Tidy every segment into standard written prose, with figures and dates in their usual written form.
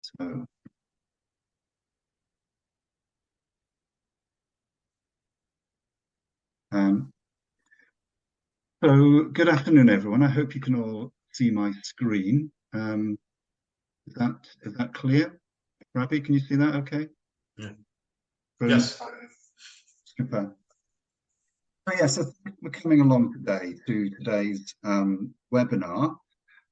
So, um, good afternoon, everyone. I hope you can all see my screen. Is that clear? Rabi, can you see that okay? Yeah. Brilliant. Yes. Super. So we're coming along today to today's webinar.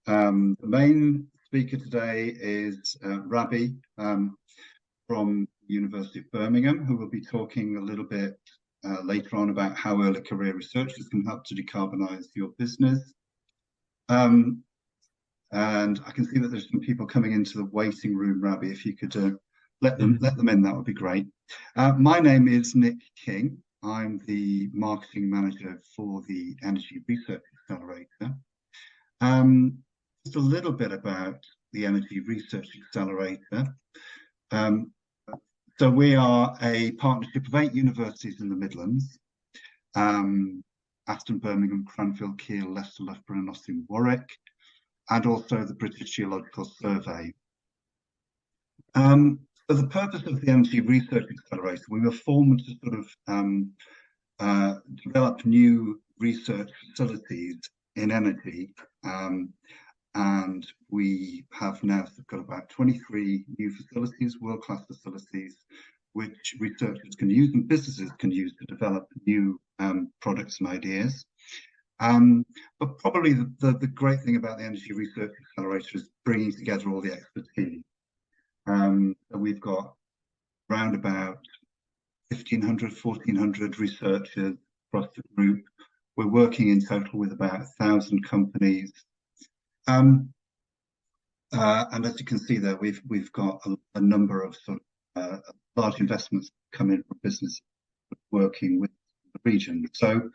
The main speaker today is Rabi from the University of Birmingham, who will be talking a little bit later on about how early career researchers can help to decarbonise your business. And I can see that there's some people coming into the waiting room, Rabi. If you could let them in, that would be great. My name is Nick King. I'm the marketing manager for the Energy Research Accelerator. Just a little bit about the Energy Research Accelerator. So we are a partnership of 8 universities in the Midlands: Aston, Birmingham, Cranfield, Kiel, Leicester, Loughborough, Nottingham, Warwick, and also the British Geological Survey. For the purpose of the Energy Research Accelerator, we were formed to sort of develop new research facilities in energy, and we have now got about 23 new facilities, world-class facilities, which researchers can use and businesses can use to develop new products and ideas. But probably the great thing about the Energy Research Accelerator is bringing together all the expertise. We've got around about 1,500, 1,400 researchers across the group. We're working in total with about 1,000 companies. And as you can see there, we've got a number of sort of large investments coming from business working with the region. So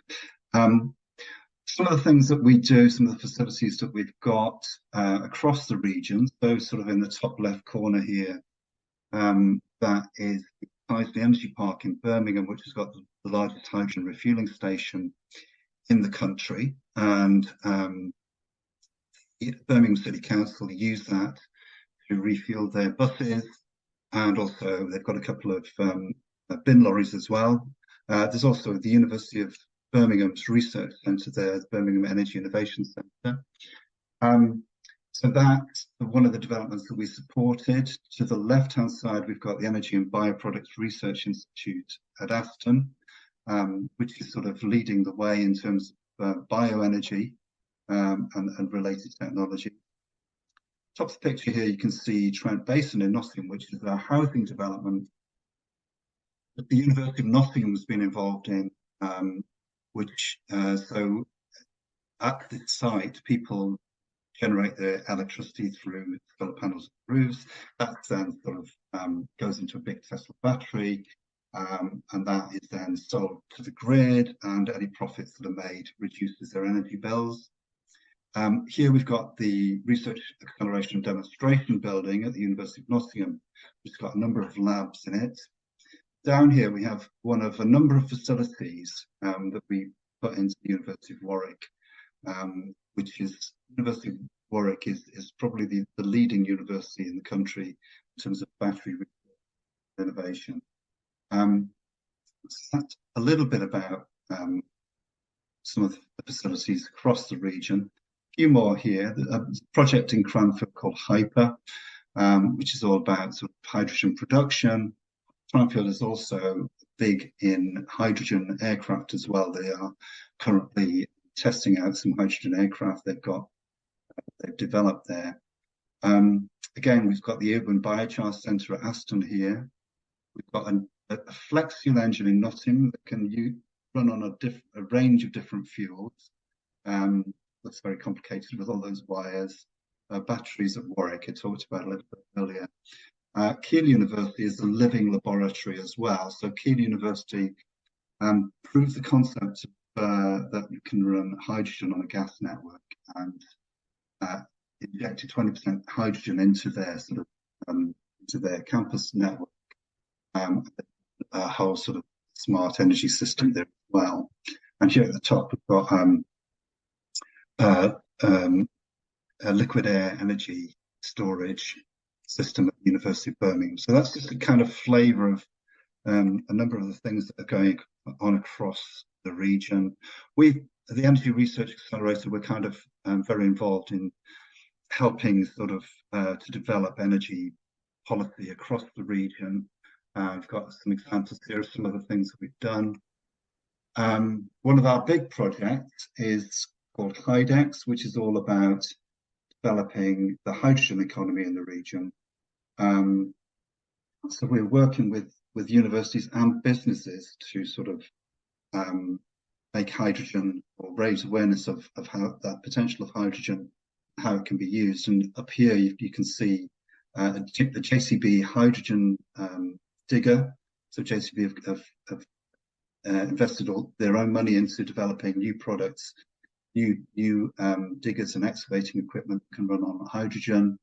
some of the things that we do, some of the facilities that we've got across the region, so sort of in the top left corner here, that is the Energy Park in Birmingham, which has got the largest hydrogen refueling station in the country, and Birmingham City Council use that to refuel their buses, and also they've got a couple of bin lorries as well. There's also the University of Birmingham's research centre there, the Birmingham Energy Innovation Centre. So that's one of the developments that we supported. To the left-hand side, we've got the Energy and Bioproducts Research Institute at Aston, which is sort of leading the way in terms of bioenergy and related technology. Top of the picture here, you can see Trent Basin in Nottingham, which is a housing development that the University of Nottingham has been involved in, so at the site, people generate their electricity through solar panels and roofs. That then sort of goes into a big Tesla battery, and that is then sold to the grid, and any profits that are made reduces their energy bills. Here we've got the Research Acceleration and Demonstration Building at the University of Nottingham, which has got a number of labs in it. Down here we have one of a number of facilities that we put into the University of Warwick, which is University of Warwick is probably the leading university in the country in terms of battery innovation. So that's a little bit about some of the facilities across the region. A few more here. There's a project in Cranfield called Hyper, which is all about sort of hydrogen production. Cranfield is also big in hydrogen aircraft as well. They are currently testing out some hydrogen aircraft they've developed there. Again, we've got the Urban Biochar Centre at Aston here. We've got a flex fuel engine in Nottingham that can run on a range of different fuels. That's very complicated with all those wires. Batteries at Warwick, I talked about a little bit earlier. Kiel University is a living laboratory as well. So Kiel University proved the concept that you can run hydrogen on a gas network, and injected 20% hydrogen into their into their campus network. A whole sort of smart energy system there as well. And here at the top we've got liquid air energy storage system at the University of Birmingham. So that's just a kind of flavour of a number of the things that are going on across the region. At the Energy Research Accelerator, we're kind of very involved in helping sort of to develop energy policy across the region. I've got some examples here of some of the things that we've done. One of our big projects is called HYDEX, which is all about developing the hydrogen economy in the region. So we're working with universities and businesses to sort of make hydrogen or raise awareness of how that potential of hydrogen, how it can be used. And up here you can see the JCB hydrogen digger. So JCB have invested all their own money into developing new products, new diggers and excavating equipment can run on hydrogen.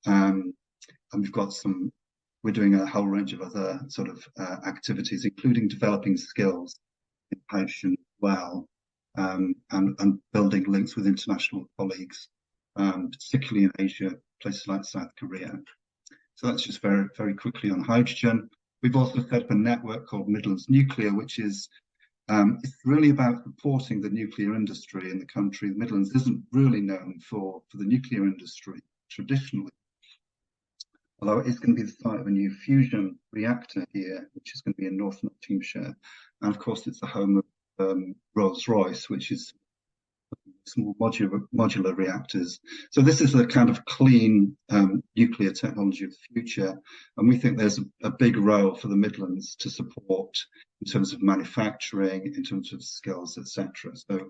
And we're doing a whole range of other sort of activities, including developing skills in hydrogen as well, and building links with international colleagues, particularly in Asia, places like South Korea. So that's just very, very quickly on hydrogen. We've also set up a network called Midlands Nuclear, which is it's really about supporting the nuclear industry in the country. The Midlands isn't really known for the nuclear industry traditionally, although it is going to be the site of a new fusion reactor here, which is going to be in North Nottinghamshire. And of course, it's the home of Rolls-Royce, which is small modular reactors. So this is a kind of clean nuclear technology of the future. And we think there's a big role for the Midlands to support in terms of manufacturing, in terms of skills, etc. So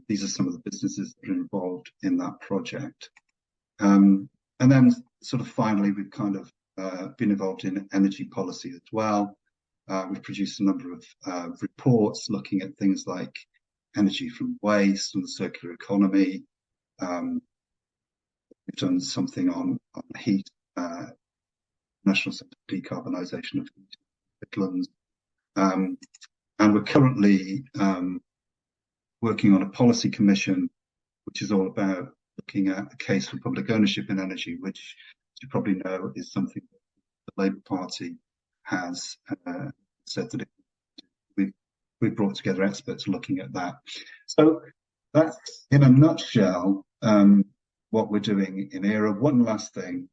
these are some of the businesses that are involved in that project. And then sort of finally, we've kind of been involved in energy policy as well. We've produced a number of reports looking at things like energy from waste and the circular economy. We've done something on heat, National Centre for Decarbonisation of Midlands. And we're currently working on a policy commission, which is all about looking at a case for public ownership in energy, which you probably know is something that the Labour Party has said that we've brought together experts looking at that. So that's in a nutshell what we're doing in ERA. One last thing,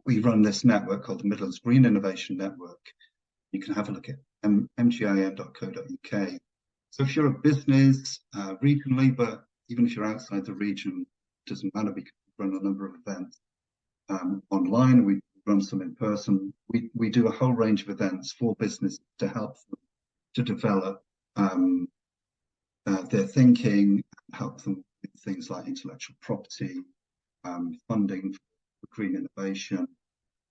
we run this network called the Midlands Green Innovation Network. You can have a look at mgim.co.uk. So if you're a business regionally, but even if you're outside the region, it doesn't matter, because we run a number of events online. We run some in person. We do a whole range of events for business to help them to develop their thinking, help them with things like intellectual property, funding for green innovation.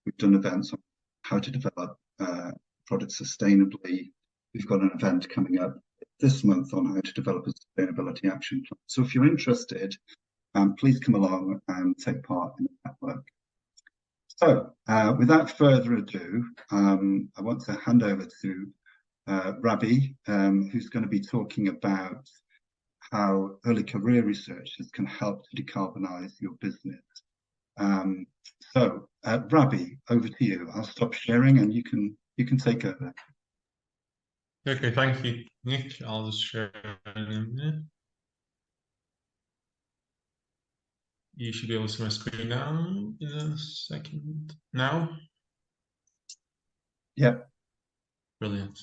We've done events on how to develop products sustainably. We've got an event coming up this month on how to develop a sustainability action plan. So if you're interested, please come along and take part in the network. So without further ado, I want to hand over to Ravi, who's going to be talking about how early career researchers can help to decarbonise your business. So Ravi, over to you. I'll stop sharing and you can take over. Okay, thank you, Nick. I'll just share in a minute. You should be able to see my screen now in a second. Now? Yep. Brilliant.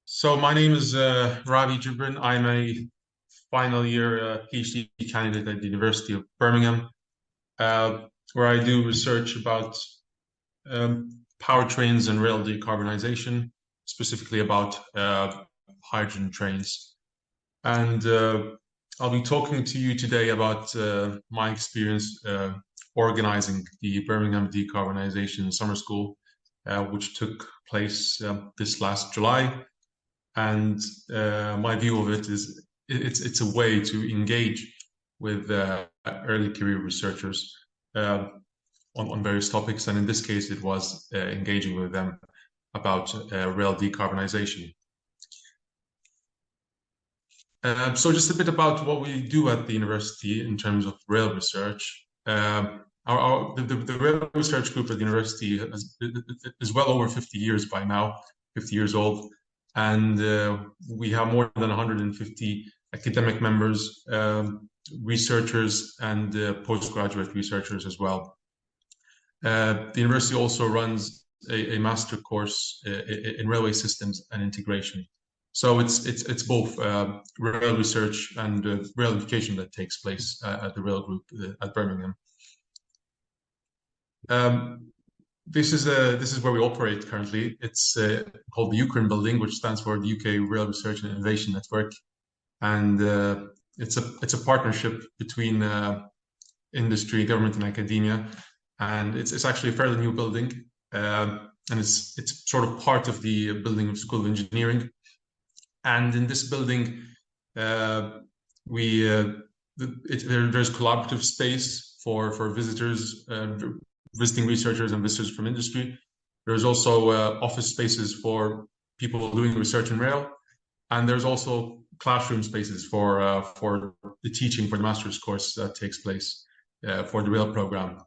So my name is Ravi Jibrin. I'm a final year PhD candidate at the University of Birmingham, where I do research about powertrains and rail decarbonization, specifically about hydrogen trains. And I'll be talking to you today about my experience organizing the Birmingham Decarbonization Summer School, which took place this last July. And my view of it is it's a way to engage with early career researchers on various topics. And in this case, it was engaging with them about rail decarbonization. So just a bit about what we do at the university in terms of rail research. The rail research group at the university is well over 50 years by now, 50 years old, and we have more than 150 academic members, researchers, and postgraduate researchers as well. The university also runs a master course in railway systems and integration. So it's both rail research and rail education that takes place at the rail group at Birmingham. This is where we operate currently. It's called the Ukraine Building, which stands for the UK Rail Research and Innovation Network, and it's a partnership between industry, government, and academia. And it's actually a fairly new building, and it's sort of part of the building of School of Engineering. And in this building, there's collaborative space for visitors, visiting researchers and visitors from industry. There's also office spaces for people doing research in rail, and there's also classroom spaces for the teaching for the master's course that takes place for the rail program.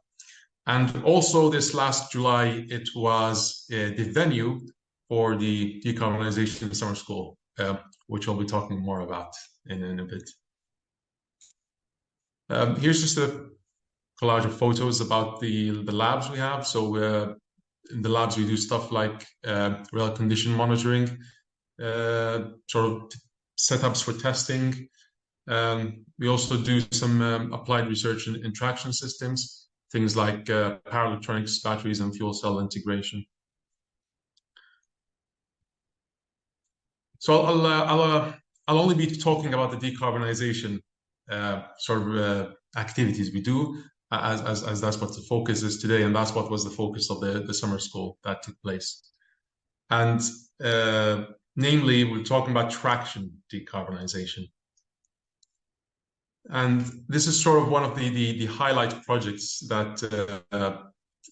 And also this last July, it was the venue for the Decarbonization Summer School, which I'll be talking more about in a bit. Here's just a collage of photos about the labs we have. So in the labs, we do stuff like rail condition monitoring, sort of setups for testing. We also do some applied research in traction systems, things like power electronics, batteries, and fuel cell integration. So I'll only be talking about the decarbonization activities we do, as that's what the focus is today, and that's what was the focus of the summer school that took place. And namely, we're talking about traction decarbonization. And this is sort of one of the highlight projects that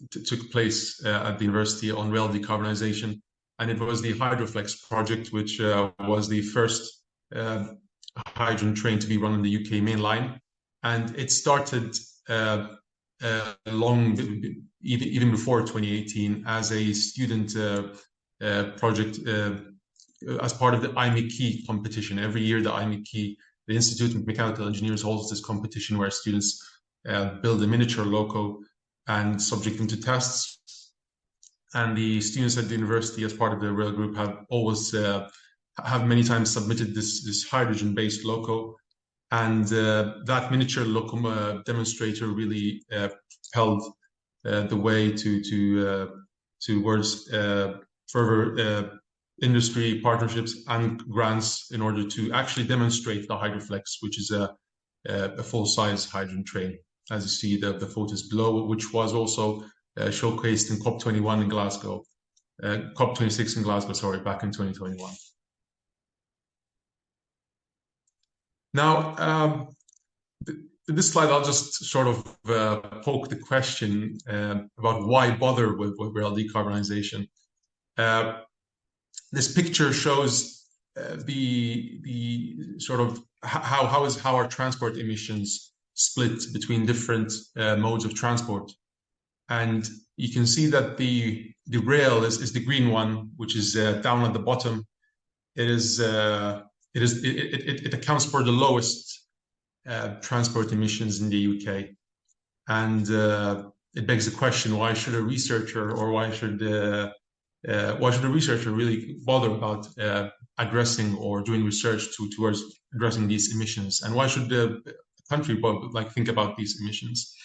took place at the university on rail decarbonization. And it was the Hydroflex project, which was the first hydrogen train to be run on the UK main line. And it started even before 2018 as a student project as part of the IMechE competition. Every year, the IMechE, the Institute of Mechanical Engineers, holds this competition where students build a miniature loco and subject them to tests. And the students at the university, as part of the rail group, have always have many times submitted this hydrogen-based loco, and that miniature loco demonstrator really held the way towards further industry partnerships and grants in order to actually demonstrate the Hydroflex, which is a full-size hydrogen train, as you see the photos below, which was also showcased in COP21 in Glasgow, COP26 in Glasgow, sorry, back in 2021. Now, this slide, I'll just sort of poke the question about why bother with rail decarbonization. This picture shows the sort of how our transport emissions split between different modes of transport. And you can see that the rail is the green one, which is down at the bottom. It accounts for the lowest transport emissions in the UK, and it begs the question: why should a researcher, or why should a researcher really bother about addressing or doing research towards addressing these emissions? And why should the country think about these emissions?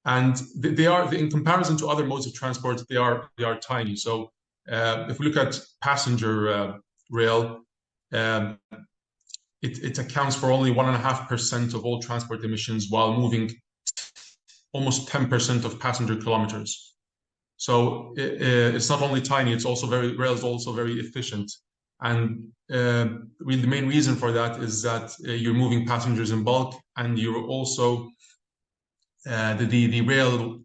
And they are, in comparison to other modes of transport, they are tiny. So if we look at passenger rail, it accounts for only 1.5% of all transport emissions, while moving almost 10% of passenger kilometers. So it's not only tiny; it's also rail is also very efficient. And really, the main reason for that is that you're moving passengers in bulk, and you're also the rail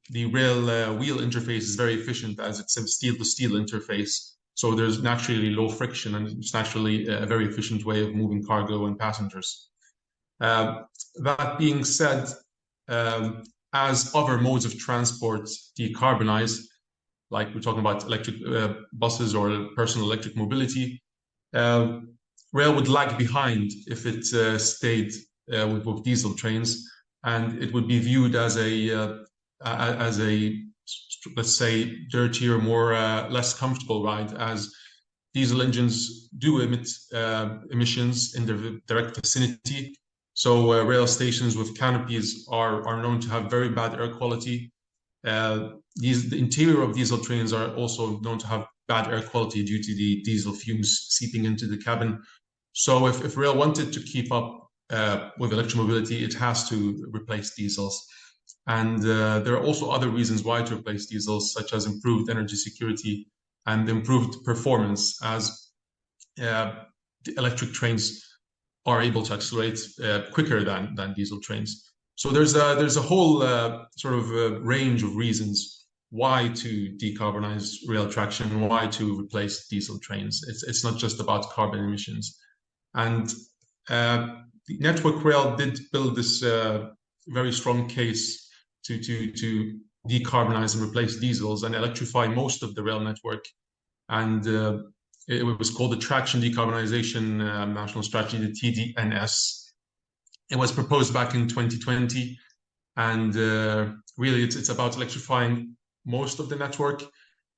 wheel interface is very efficient, as it's a steel-to-steel interface. So there's naturally low friction, and it's naturally a very efficient way of moving cargo and passengers. That being said, as other modes of transport decarbonize, like we're talking about electric buses or personal electric mobility, rail would lag behind if it stayed with diesel trains, and it would be viewed as a let's say dirtier, more less comfortable ride, as diesel engines do emit emissions in their direct vicinity. So rail stations with canopies are known to have very bad air quality. The interior of diesel trains are also known to have bad air quality due to the diesel fumes seeping into the cabin. So if rail wanted to keep up with electromobility, it has to replace diesels. And there are also other reasons why to replace diesels, such as improved energy security and improved performance, as the electric trains are able to accelerate quicker than diesel trains. So there's a whole sort of range of reasons why to decarbonize rail traction, why to replace diesel trains. It's not just about carbon emissions. And Network Rail did build this very strong case to decarbonize and replace diesels and electrify most of the rail network. And it was called the Traction Decarbonization National Strategy, the TDNS. It was proposed back in 2020, and really it's about electrifying most of the network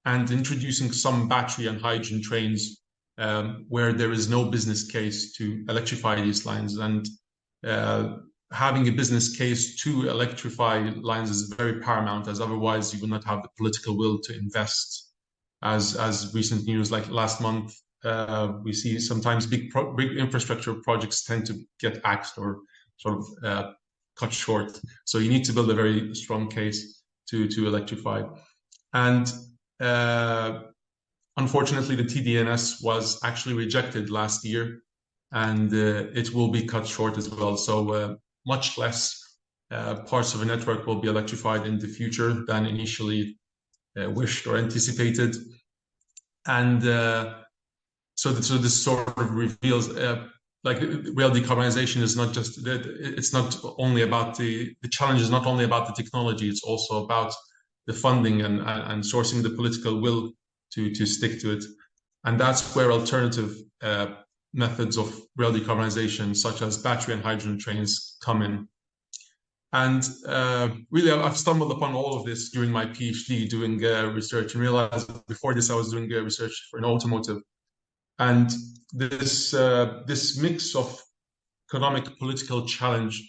and introducing some battery and hydrogen trains where there is no business case to electrify these lines. And having a business case to electrify lines is very paramount, as otherwise you will not have the political will to invest. As recent news, like last month, we see sometimes big infrastructure projects tend to get axed or sort of cut short. So you need to build a very strong case to electrify. And unfortunately, the TDNS was actually rejected last year, and it will be cut short as well. So much less parts of a network will be electrified in the future than initially wished or anticipated. And so this sort of reveals like rail decarbonization is not just that, it's not only about the challenge is not only about the technology, it's also about the funding and sourcing the political will to stick to it. And that's where alternative methods of rail decarbonization, such as battery and hydrogen trains, come in. And really, I've stumbled upon all of this during my PhD doing research, and realized before this I was doing research for an automotive. And this mix of economic political challenge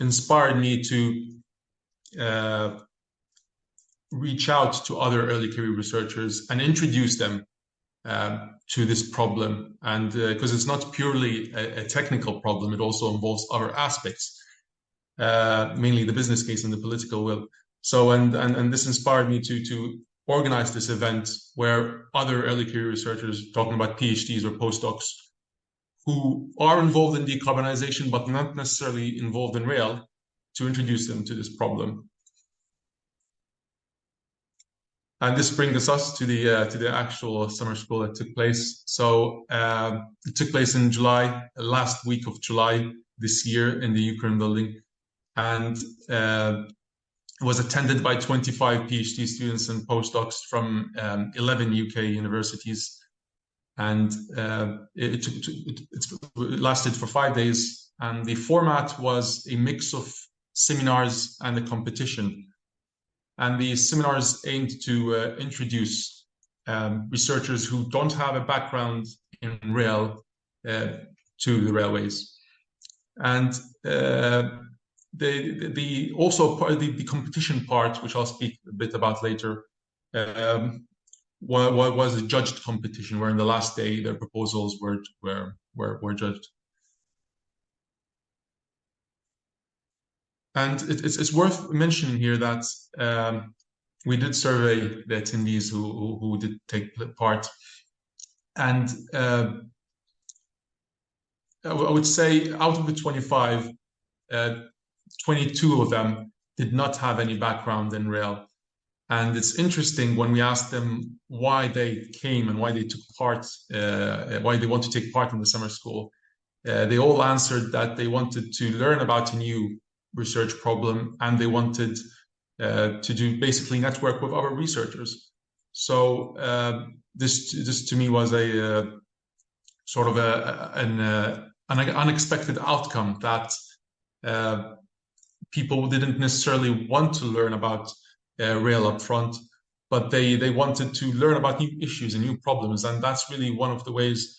inspired me to reach out to other early career researchers and introduce them to this problem. And because it's not purely a technical problem, it also involves other aspects. Mainly the business case and the political will. So, and this inspired me to organize this event where other early career researchers, talking about PhDs or postdocs, who are involved in decarbonization but not necessarily involved in rail, to introduce them to this problem. And this brings us to the actual summer school that took place. So it took place in July, last week of July this year, in the Ukraine building. And it was attended by 25 PhD students and postdocs from 11 UK universities. And it lasted for 5 days. And the format was a mix of seminars and a competition. And the seminars aimed to introduce researchers who don't have a background in rail to the railways. And the competition part, which I'll speak a bit about later, was a judged competition, where in the last day their proposals were judged. And it's worth mentioning here that we did survey the attendees who did take part, and I would say out of the 25, 22 of them did not have any background in rail. And it's interesting when we asked them why they came and why they took part, why they want to take part in the summer school. They all answered that they wanted to learn about a new research problem, and they wanted to do basically network with other researchers. So this to me was a sort of an unexpected outcome, that people didn't necessarily want to learn about rail up front, but they wanted to learn about new issues and new problems. And that's really one of the ways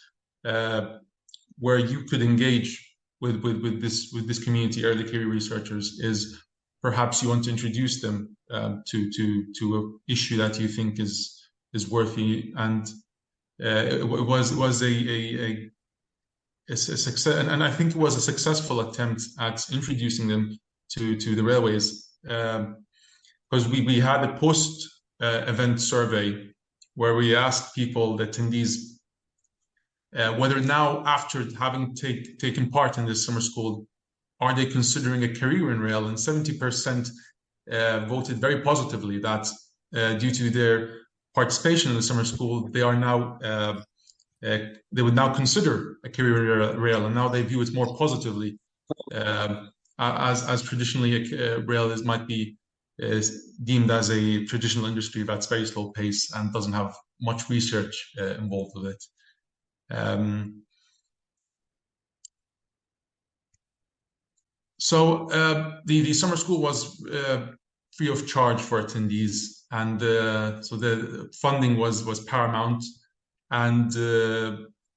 where you could engage with this community, early career researchers, is perhaps you want to introduce them to an issue that you think is worthy. And it was a success, and I think it was a successful attempt at introducing them to the railways, because we had a post event survey where we asked people, the attendees, whether now, after having taken part in this summer school, are they considering a career in rail? And 70% voted very positively that due to their participation in the summer school, they are now they would now consider a career in rail, and now they view it more positively, as traditionally rail might be deemed as a traditional industry that's very slow pace and doesn't have much research involved with it. So the summer school was free of charge for attendees, and so the funding was paramount. And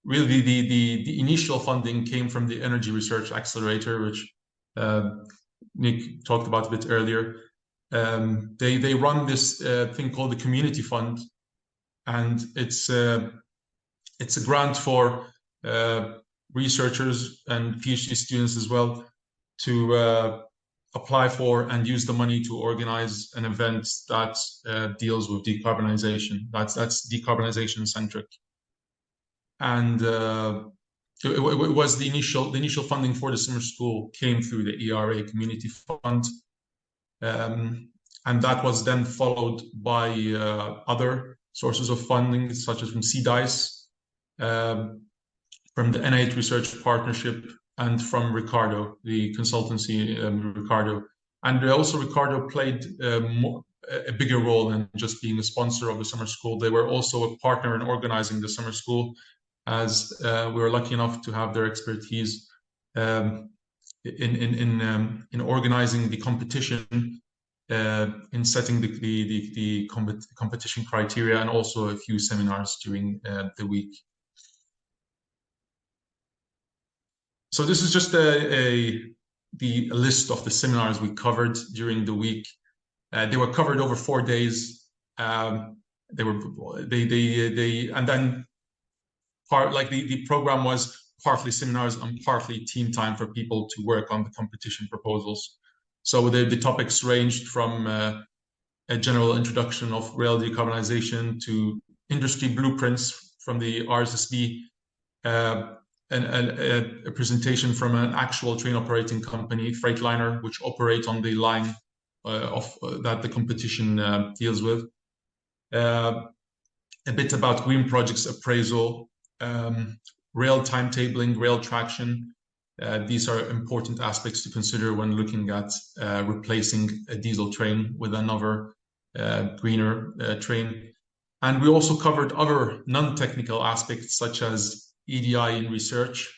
really, the initial funding came from the Energy Research Accelerator, which Nick talked about a bit earlier. They run this thing called the Community Fund, and it's a grant for researchers and PhD students as well to apply for and use the money to organize an event that deals with decarbonization. That's decarbonization centric. And it was the initial funding for the summer school came through the ERA Community Fund, and that was then followed by other sources of funding, such as from CDICE, from the NIH Research Partnership, and from Ricardo, the consultancy Ricardo. And also Ricardo played a bigger role than just being a sponsor of the summer school. They were also a partner in organizing the summer school, as we were lucky enough to have their expertise in organizing the competition, in setting the competition criteria, and also a few seminars during the week. So this is just the list of the seminars we covered during the week. They were covered over 4 days. And then the program was partly seminars and partly team time for people to work on the competition proposals. So the topics ranged from a general introduction of rail decarbonization to industry blueprints from the RSSB, a presentation from an actual train operating company, Freightliner, which operate on the line that the competition deals with. A bit about green projects appraisal, rail timetabling, rail traction. These are important aspects to consider when looking at replacing a diesel train with another greener train. And we also covered other non-technical aspects, such as EDI in research.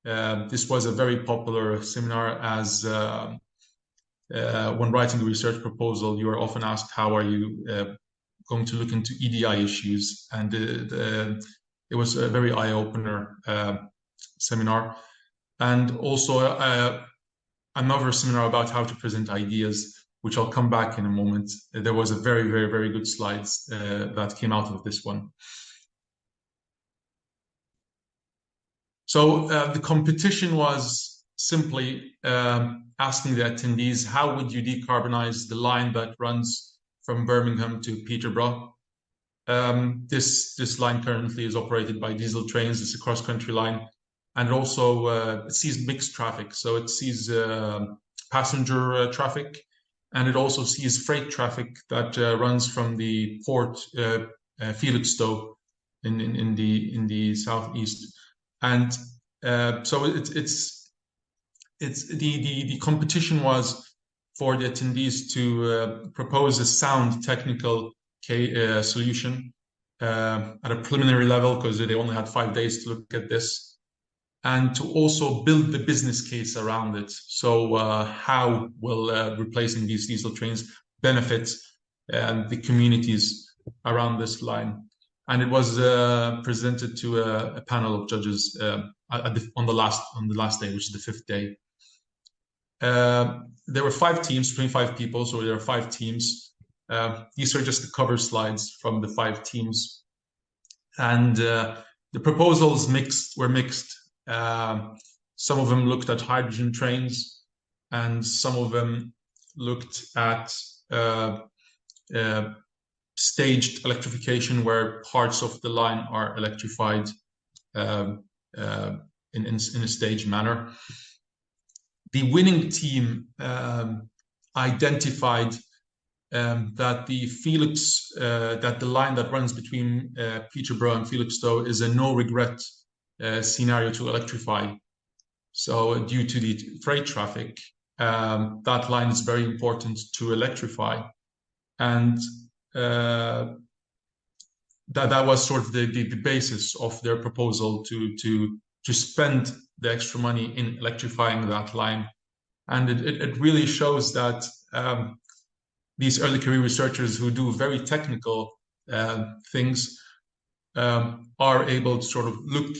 This was a very popular seminar, as when writing a research proposal, you are often asked, how are you going to look into EDI issues? And it was a very eye-opener seminar. And also another seminar about how to present ideas, which I'll come back in a moment. There was a very, very, very good slides that came out of this one. So the competition was simply asking the attendees, how would you decarbonize the line that runs from Birmingham to Peterborough? This line currently is operated by diesel trains. It's a cross-country line, and also it sees mixed traffic. So it sees passenger traffic and it also sees freight traffic that runs from the port Felixstowe in the southeast, and so the competition was for the attendees to propose a sound technical solution at a preliminary level, because they only had 5 days to look at this, and to also build the business case around it. So how will replacing these diesel trains benefit the communities around this line? And it was presented to a panel of judges on the last day, which is the 5th day. There were 5 teams, 25 people, so there are 5 teams. These are just the cover slides from the 5 teams, and the proposals were mixed. Some of them looked at hydrogen trains, and some of them looked at staged electrification, where parts of the line are electrified in a staged manner. The winning team identified that the line that runs between Peterborough and Felixstowe is a no-regret scenario to electrify. So due to the freight traffic, that line is very important to electrify, and that was sort of the basis of their proposal to spend the extra money in electrifying that line. And it really shows that these early career researchers who do very technical things are able to sort of look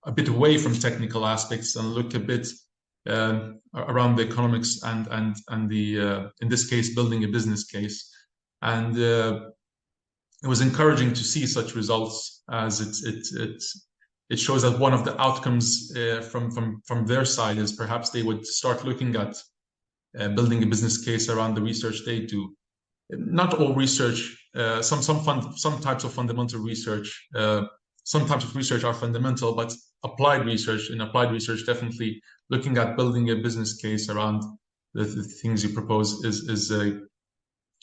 a bit away from technical aspects and look a bit around the economics and the in this case building a business case. And it was encouraging to see such results, as it shows that one of the outcomes from their side is perhaps they would start looking at building a business case around the research they do. Not all research, some types of fundamental research, some types of research are fundamental, but applied research definitely looking at building a business case around the things you propose is a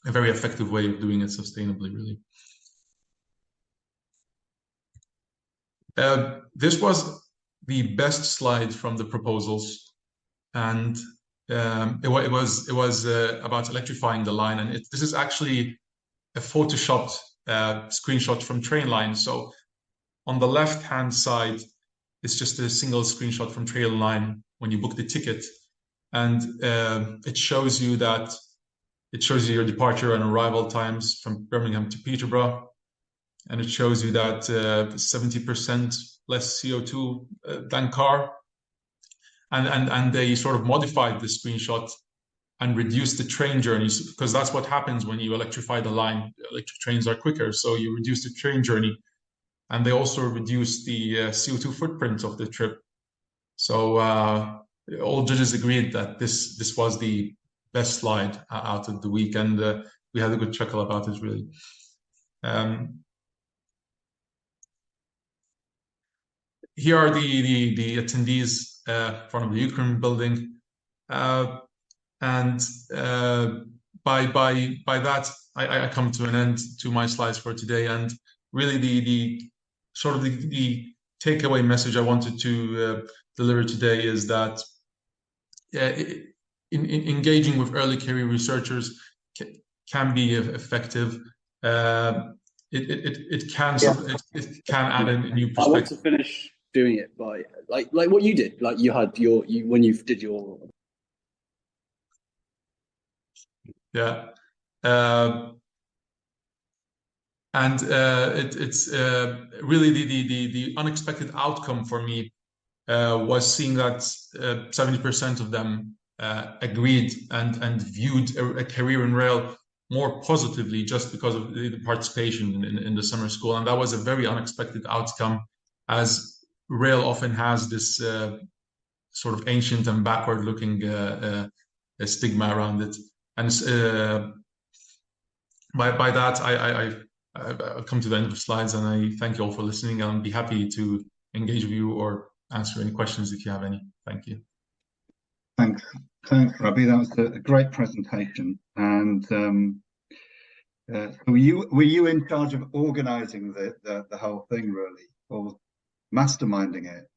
very effective way of doing it sustainably, really. This was the best slide from the proposals, and it was about electrifying the line, and this is actually a photoshopped screenshot from Trainline. So on the left-hand side, it's just a single screenshot from Trainline when you book the ticket, and it shows you your departure and arrival times from Birmingham to Peterborough, and it shows you that 70% less CO2 than car, and they sort of modified the screenshot and reduced the train journeys, because that's what happens when you electrify the line. Electric trains are quicker, so you reduce the train journey, and they also reduce the CO2 footprint of the trip. So all judges agreed that this was the best slide out of the week, and we had a good chuckle about it, really. Here are the attendees from the Ukraine building, and by that I come to an end to my slides for today. And really the takeaway message I wanted to deliver today is that in engaging with early career researchers can be effective. It can add a new perspective. I want to finish doing it by like what you did. Like you had when you did your and it's really the unexpected outcome for me was seeing that 70% of them agreed and viewed a career in rail more positively just because of the participation in the summer school. And that was a very unexpected outcome, as rail often has this sort of ancient and backward-looking stigma around it. And by that, I've come to the end of the slides, and I thank you all for listening. I'll be happy to engage with you or answer any questions if you have any. Thank you. Thanks, Thanks, Robbie. That was a great presentation. And so were you in charge of organising the whole thing, really, or masterminding it?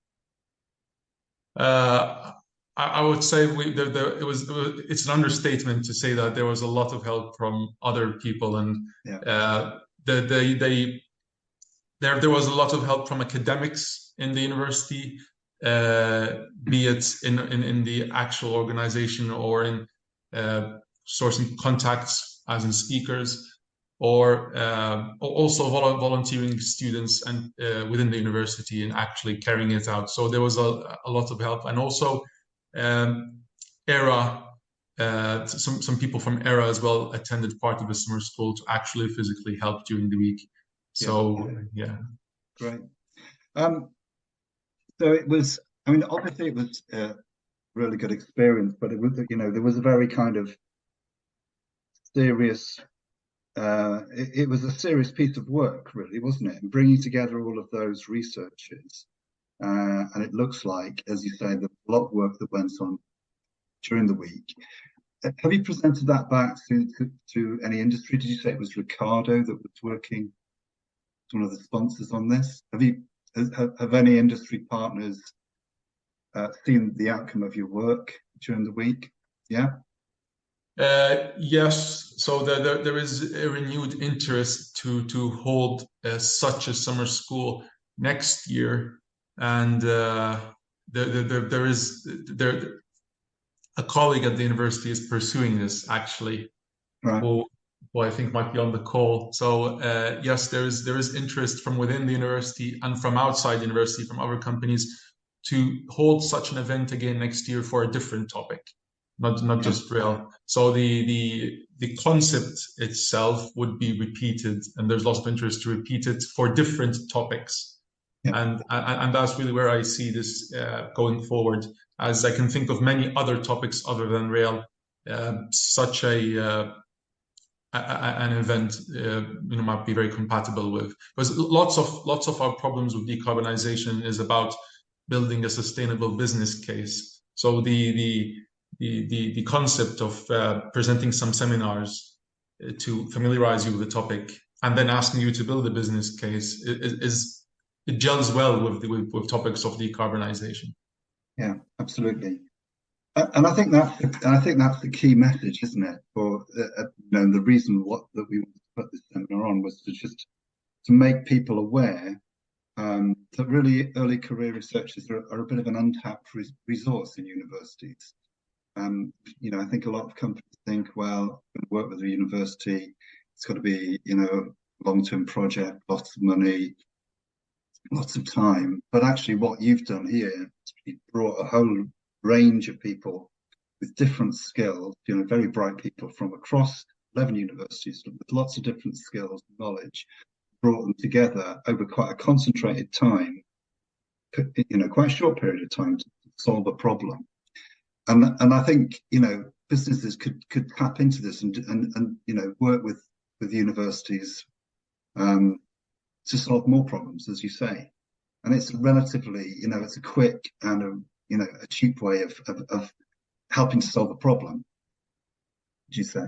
I would say it's an understatement to say that there was a lot of help from other people, and Yeah. there was a lot of help from academics in the university, be it in the actual organization or in sourcing contacts as in speakers, or also volunteering students and within the university and actually carrying it out. So there was a lot of help, and also ERA. Some people from ERA as well attended part of the summer school to actually physically help during the week. So yeah. Great. So it was, I mean, obviously it was a really good experience, but it was, there was a very kind of serious, it was a serious piece of work, really, wasn't it? And bringing together all of those researchers. And it looks like, as you say, there's a lot of work that went on during the week. Have you presented that back to any industry? Did you say it was Ricardo that was working, one of the sponsors on this? Have any industry partners seen the outcome of your work during the week? Yeah. Yes. So there is a renewed interest to hold such a summer school next year, and there is a colleague at the university is pursuing this actually, Right. who I think might be on the call. So yes, there is interest from within the university and from outside the university, from other companies, to hold such an event again next year for a different topic, not just rail. So the concept itself would be repeated, and there's lots of interest to repeat it for different topics. Yeah. And that's really where I see this going forward, as I can think of many other topics other than rail, such an event might be very compatible with, because lots of our problems with decarbonization is about building a sustainable business case. So the concept of presenting some seminars to familiarize you with the topic and then asking you to build a business case it gels well with topics of decarbonization. Yeah, absolutely. And I think that's the key message, isn't it? For the reason that we put this seminar on was to make people aware that really early career researchers are a bit of an untapped resource in universities. I think a lot of companies think, well, I'm going to work with a university, it's got to be, a long-term project, lots of money, lots of time. But actually what you've done here is you brought a whole range of people with different skills, very bright people from across 11 universities with lots of different skills and knowledge, brought them together over quite a concentrated time, quite a short period of time to solve a problem. And I think, businesses could tap into this and work with universities to solve more problems, as you say. And it's relatively, it's a quick and a cheap way of helping to solve a problem, would you say?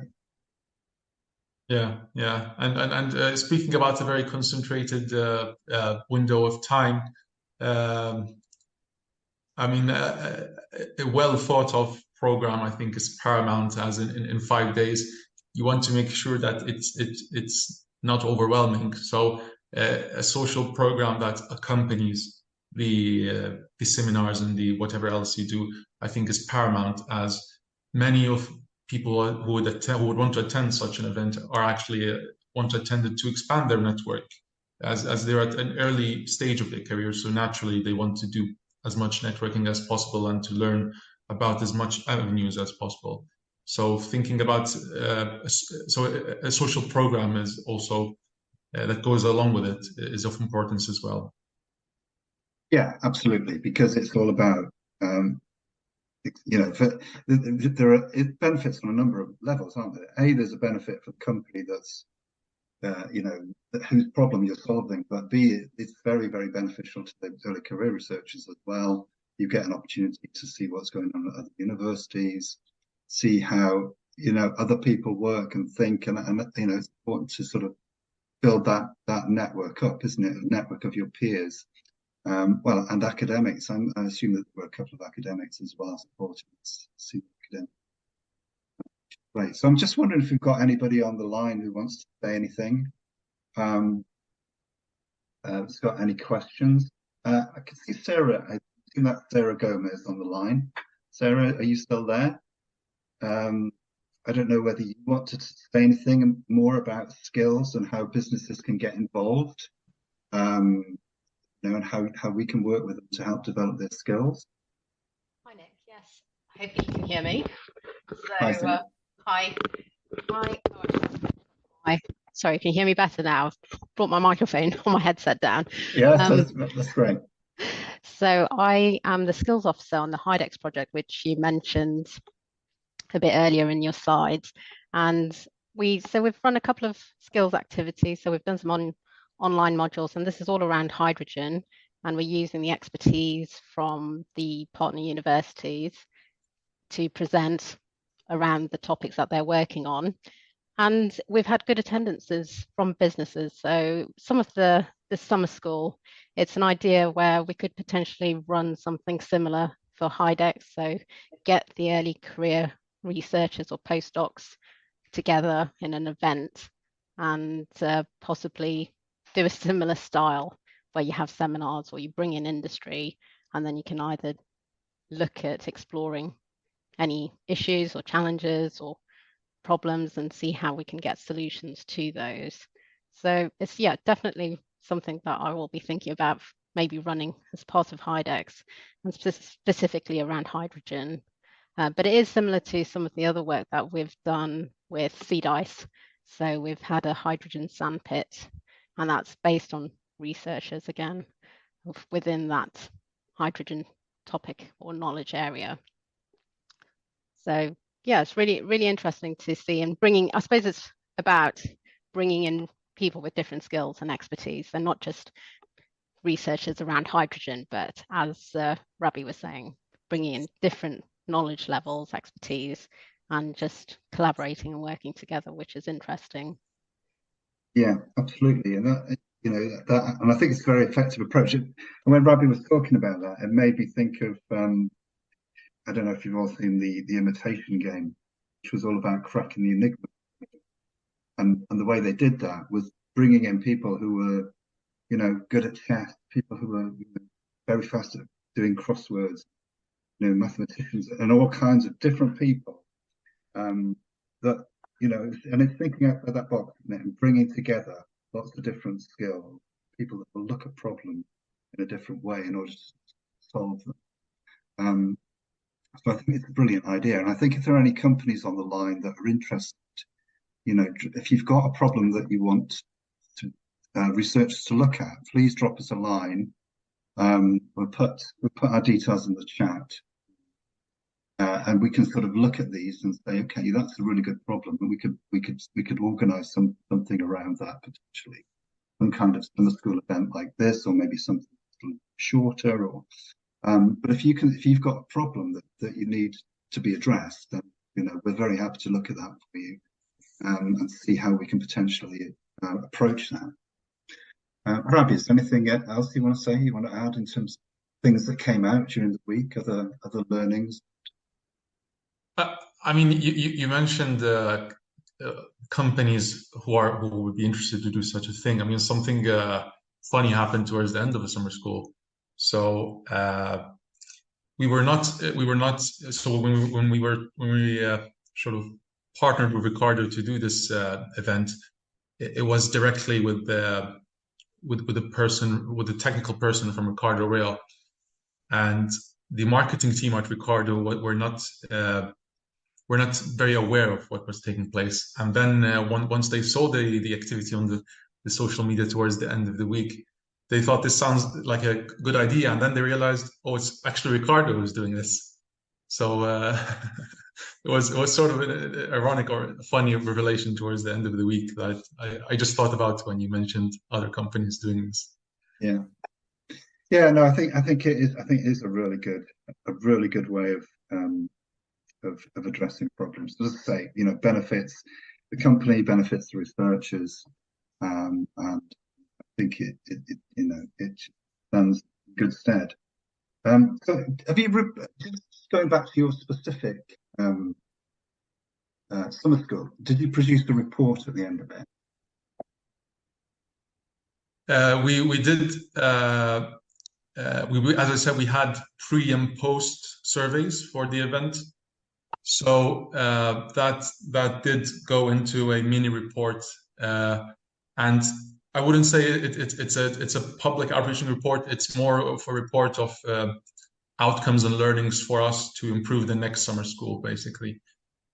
Yeah. And speaking about a very concentrated window of time, I mean, a well thought of program, I think, is paramount. As in 5 days, you want to make sure that it's not overwhelming. So a social program that accompanies the seminars and the whatever else you do, I think, is paramount, as many of people who would want to attend such an event are actually want to attend it to expand their network, as they're at an early stage of their career. So naturally, they want to do as much networking as possible and to learn about as much avenues as possible. So thinking about a social program is also that goes along with it is of importance as well. Yeah, absolutely, because it's all about it benefits on a number of levels, aren't there? There's a benefit for the company that's whose problem you're solving, but B, it's very, very beneficial to the early career researchers as well. You get an opportunity to see what's going on at other universities. see how, other people work and think, and it's important to sort of build that network up, isn't it? A network of your peers. Well, and academics. I assume that there were a couple of academics as well supporting this. Great. So I'm just wondering if we've got anybody on the line who wants to say anything. Has got any questions? I can see Sarah. I think that's Sarah Gomez on the line. Sarah, are you still there? I don't know whether you want to say anything more about skills and how businesses can get involved, and how we can work with them to help develop their skills. Hi, Nick. Yes, I hope you can hear me. So, Hi. Hi. Sorry, can you hear me better now? I've brought my microphone or my headset down. Yeah, that's great. So I am the skills officer on the HYDEX project, which you mentioned a bit earlier in your slides. And we've run a couple of skills activities. So we've done some online modules, and this is all around hydrogen. And we're using the expertise from the partner universities to present around the topics that they're working on. And we've had good attendances from businesses. So some of the summer school, it's an idea where we could potentially run something similar for HYDEX. So get the early career researchers or postdocs together in an event and possibly do a similar style where you have seminars or you bring in industry, and then you can either look at exploring any issues or challenges or problems and see how we can get solutions to those. So it's definitely something that I will be thinking about maybe running as part of HYDEX, and specifically around hydrogen. But it is similar to some of the other work that we've done with Seed Ice. So we've had a hydrogen sandpit, and that's based on researchers again within that hydrogen topic or knowledge area. So yeah, it's really, really interesting to see, and I suppose it's about bringing in people with different skills and expertise, and not just researchers around hydrogen, but as Rabi was saying, bringing in different knowledge levels, expertise, and just collaborating and working together, which is interesting. Yeah, absolutely. And and I think it's a very effective approach. And when Rabi was talking about that, it made me think of, I don't know if you've all seen the Imitation Game, which was all about cracking the enigma. And the way they did that was bringing in people who were, good at chess, people who were very fast at doing crosswords, mathematicians, and all kinds of different people. That and it's thinking outside that box, and bringing together lots of different skills, people that will look at problems in a different way in order to solve them. So I think it's a brilliant idea, and I think if there are any companies on the line that are interested, if you've got a problem that you want to researchers to look at, please drop us a line. We'll put our details in the chat, and we can sort of look at these and say, okay, that's a really good problem, and we could organise something around that potentially, some kind of summer school event like this, or maybe something shorter, or. But if you've got a problem that you need to be addressed, then we're very happy to look at that for you, and see how we can potentially approach that. Rabi, is there anything else you want to say? You want to add in terms of things that came out during the week, other learnings? I mean, you mentioned companies who would be interested to do such a thing. I mean, something funny happened towards the end of the summer school. So we were not. So when we sort of partnered with Ricardo to do this event, it was directly with the technical person from Ricardo Rail, and the marketing team at Ricardo were not very aware of what was taking place. And then once they saw the activity on the social media towards the end of the week, they thought this sounds like a good idea, and then they realized, oh, it's actually Ricardo who's doing this. So it was sort of an ironic or funny revelation towards the end of the week that I just thought about when you mentioned other companies doing this. Yeah. No, I think it is a really good way of of addressing problems. As I say, benefits the company, benefits the researchers, and I think it stands in good stead. So have you, just going back to your specific summer school, did you produce the report at the end of it? We did. As I said, we had pre and post surveys for the event, so that did go into a mini report, and I wouldn't say it's a public outreaching report. It's more of a report of outcomes and learnings for us to improve the next summer school, basically,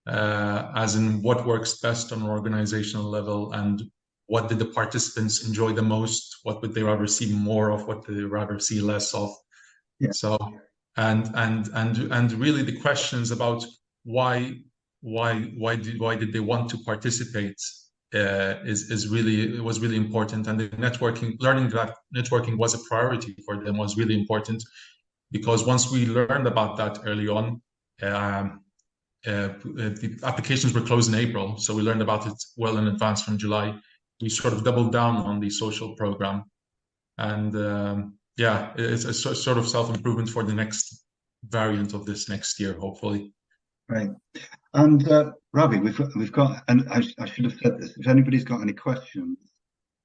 as in what works best on an organizational level and what did the participants enjoy the most, what would they rather see more of, what did they rather see less of. Yeah. So and really the questions about why did they want to participate was really important, and the learning that networking was a priority for them was really important, because once we learned about that early on, the applications were closed in April, so we learned about it well in advance from July. We sort of doubled down on the social program, and it's a sort of self-improvement for the next variant of this next year, hopefully. Right. And Ravi, we've got, and I should have said this, if anybody's got any questions,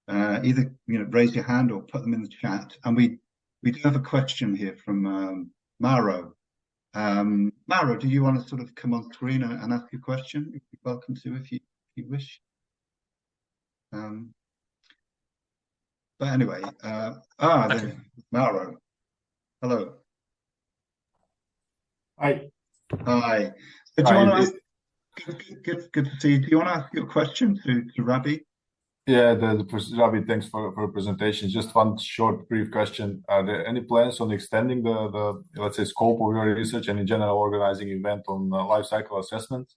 either raise your hand or put them in the chat. And we do have a question here from Maro. Maro, do you want to sort of come on screen and ask your question? You're welcome to if you wish. But anyway, Maro. Hello. Hi. Hi. So do you want to ask, good to see you. Do you want to ask your question to Ravi? Yeah, Ravi, thanks for the presentation. Just one short, brief question. Are there any plans on extending the let's say, scope of your research and in general organizing event on life cycle assessment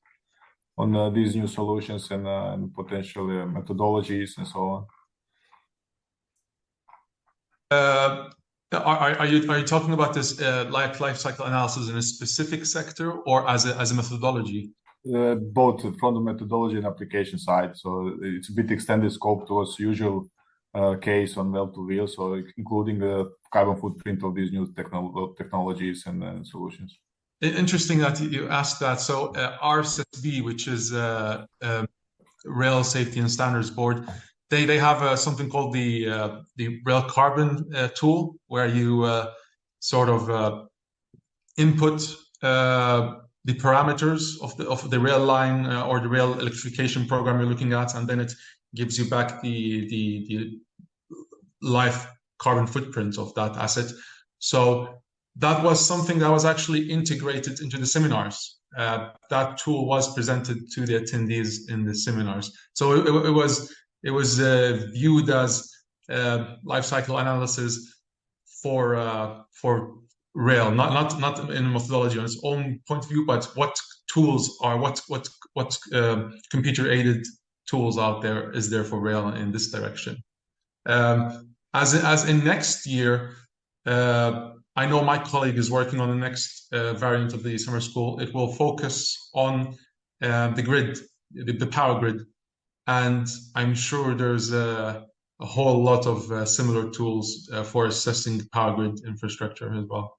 on these new solutions and potential methodologies and so on? Are you talking about this life cycle analysis in a specific sector or as a methodology? Both from the methodology and application side. So it's a bit extended scope towards usual case on well-to-wheel, so including the carbon footprint of these new technologies and solutions. Interesting that you asked that. So RSSB, which is Rail Safety and Standards Board, they have something called the Rail Carbon tool, where you sort of input the parameters of the rail line or the rail electrification program you're looking at, and then it gives you back the life carbon footprint of that asset. So that was something that was actually integrated into the seminars. That tool was presented to the attendees in the seminars. So it was viewed as life cycle analysis for rail, not in methodology on its own point of view, but what tools are what computer aided tools out there is there for rail in this direction. As in next year, I know my colleague is working on the next variant of the summer school. It will focus on the grid, the power grid, and I'm sure there's a whole lot of similar tools for assessing power grid infrastructure as well.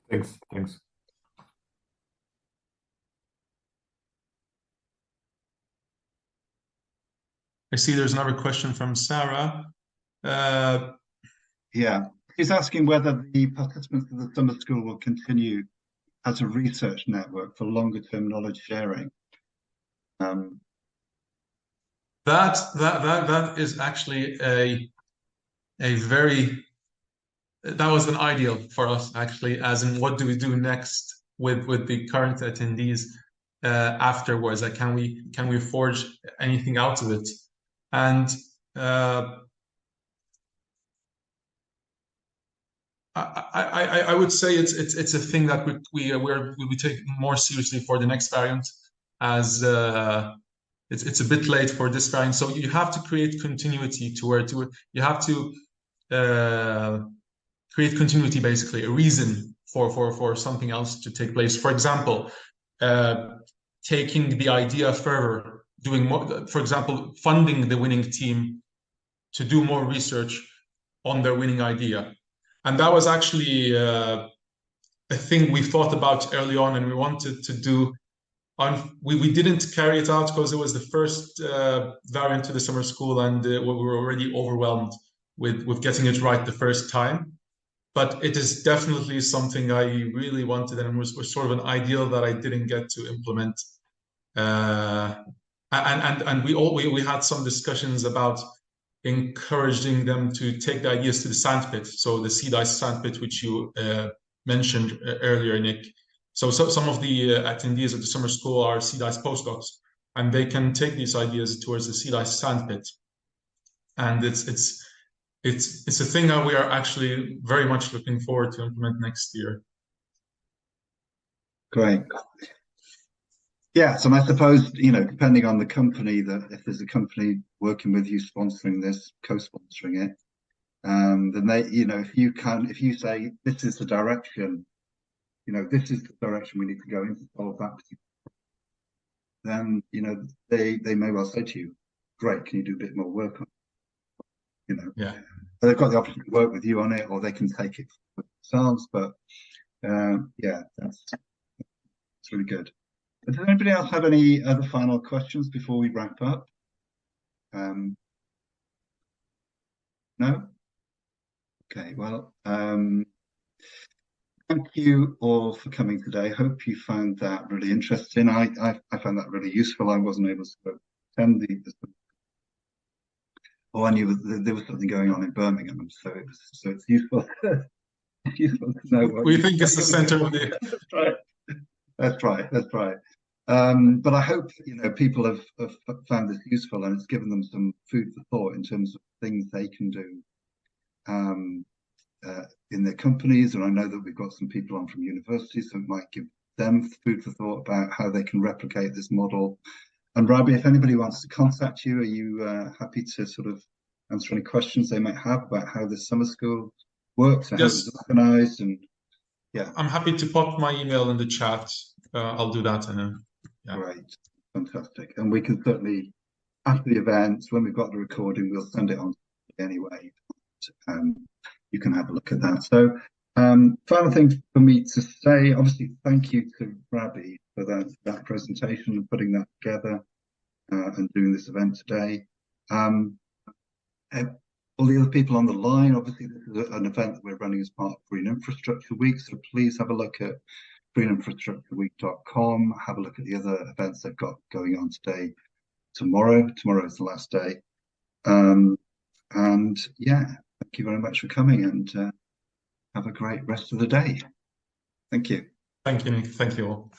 Thanks. I see there's another question from Sarah. Yeah, he's asking whether the participants of the summer school will continue as a research network for longer term knowledge sharing. That is actually that was an ideal for us, actually, as in what do we do next with the current attendees afterwards? Like, can we forge anything out of it? And I would say it's a thing that we'll be taking more seriously for the next variant, as it's a bit late for this variant. So you have to create continuity you have to create continuity, basically a reason for something else to take place. For example, taking the idea further, doing more, for example, funding the winning team to do more research on their winning idea. And that was actually a thing we thought about early on, and we wanted to do. We didn't carry it out because it was the first variant to the summer school, and we were already overwhelmed with getting it right the first time. But it is definitely something I really wanted, and was sort of an ideal that I didn't get to implement. And we had some discussions about encouraging them to take the ideas to the sandpit. So the sea dice sandpit, which you mentioned earlier, Nick. So some of the attendees at the summer school are sea dice postdocs, and they can take these ideas towards the sea dice sandpit. And it's a thing that we are actually very much looking forward to implement next year. Great. Yeah, so I suppose, depending on the company, that if there's a company working with you sponsoring this, co-sponsoring it, then they, if you say this is the direction, this is the direction we need to go in to solve that, then they may well say to you, great, can you do a bit more work on it? Yeah. So they've got the option to work with you on it, or they can take it for themselves. But yeah, that's really good. Does anybody else have any other final questions before we wrap up? No? Okay, well, thank you all for coming today. Hope you found that really interesting. I found that really useful. I wasn't able to attend I knew there was something going on in Birmingham, so it's useful. It's useful to know what we think it's the center of the. That's right. But I hope people have found this useful, and it's given them some food for thought in terms of things they can do in their companies. And I know that we've got some people on from universities, so it might give them food for thought about how they can replicate this model. And Rabi, if anybody wants to contact you, are you happy to sort of answer any questions they might have about how the summer school works and how it's organized? And yeah, I'm happy to pop my email in the chat. I'll do that. And yeah. Great, fantastic. And we can certainly, after the event, when we've got the recording, we'll send it on anyway. You can have a look at that. So final thing for me to say, obviously, thank you to Rabi for that presentation and putting that together and doing this event today. All the other people on the line, obviously, this is an event that we're running as part of Green Infrastructure Week, so please have a look at greeninfrastructureweek.com, have a look at the other events they've got going on today. Tomorrow is the last day. And yeah, thank you very much for coming, and have a great rest of the day. Thank you. Thank you, Nick. Thank you all.